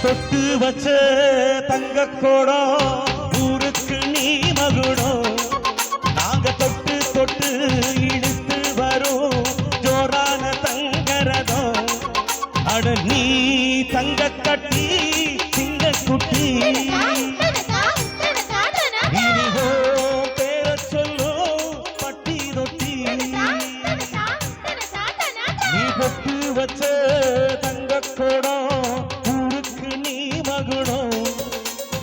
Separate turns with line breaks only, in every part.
தொட்டு வச்ச தங்க கோடம் ஊருக்கு நீ மகுடம். நாங்க தொட்டு தொட்டு இழுத்து வரும் ஜோரான தங்கரதம். அட நீ தங்க கட்டி சிங்க குட்டி பேர சொல்லும் பட்டி ரொட்டி. நீ தொட்டு வச்ச தங்க கோடம் ஊருக்கு நீ மகுடம்.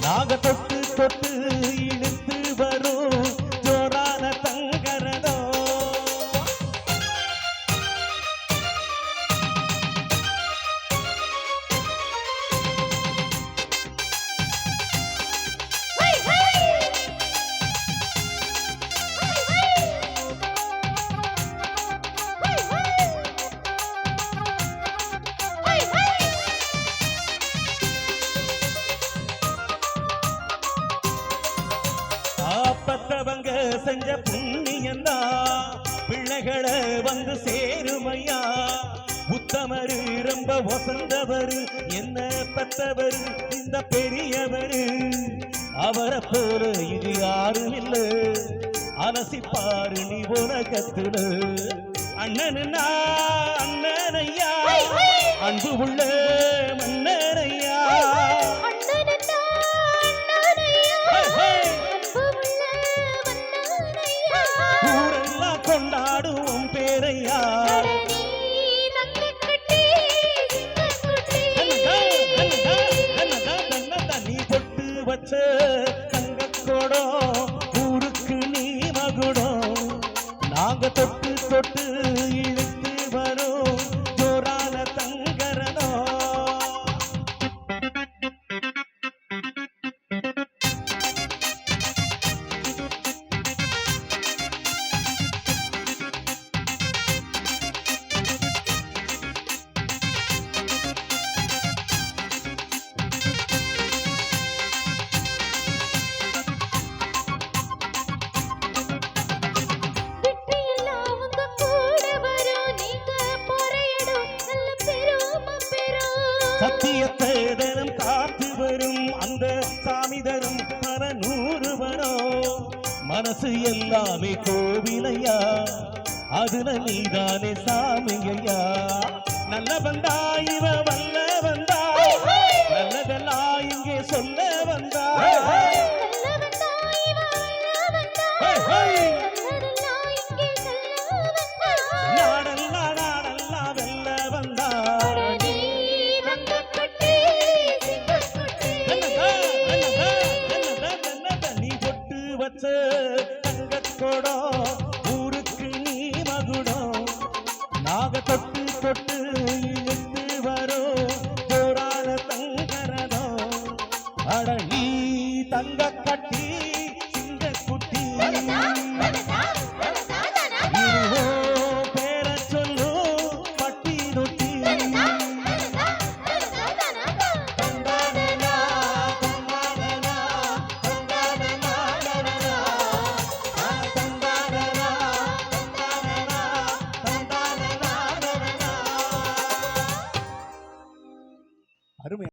நாங்க தொட்டு தொட்டு இழுத்து வரும் ஜோரான தங்கரதம். பத்தவங்க செஞ்ச புண்ணியந்தா பிள்ளைகளை வந்து சேருமையா. உத்தமரு ரொம்ப வசந்தவரு என்ன பெத்தவரு இந்த பெரியவரு. அவரை போல இது யாரும் இல்ல அலசிப்பாரு நீ உலகத்துல. அண்ணனுன்னா அண்ணனையா அன்பு உள்ள மன்னரையா. ஊரெல்லாம் கொண்டாடுவோம் பேரையா. நீ பொட்டு வச்ச தங்கக்கோடம் ஊருக்கு நீ மகுடம். நாங்க தொட்டு தொட்டு இழுத்து வரும் ஜோரான தங்கரதம். சத்தியத்தை தினம் காத்து வரும் அந்த சாமி தரும் பல 100 வரும். மனசு எல்லாமே கோவிலையா அதுல நீதானே சாமியா. நல்ல வந்தா இவ வல்ல வந்தா நல்லதெல்லாம் இங்கே சொல்ல வந்தா. நாடெல்லாம் நாடெல்லாம் வெல்ல வந்தா. நீ பொட்டு வச்ச தங்கக்கோடம் ஊருக்கு நீ மகுடம். நாக தொட்டு தொட்டு இழுத்து வரும் ஜோரான தங்கரதம். அட நீ தங்க கட்டி சிங்க குட்டி. பேர சொல்லும் பட்டி ரொட்டி. அருமை.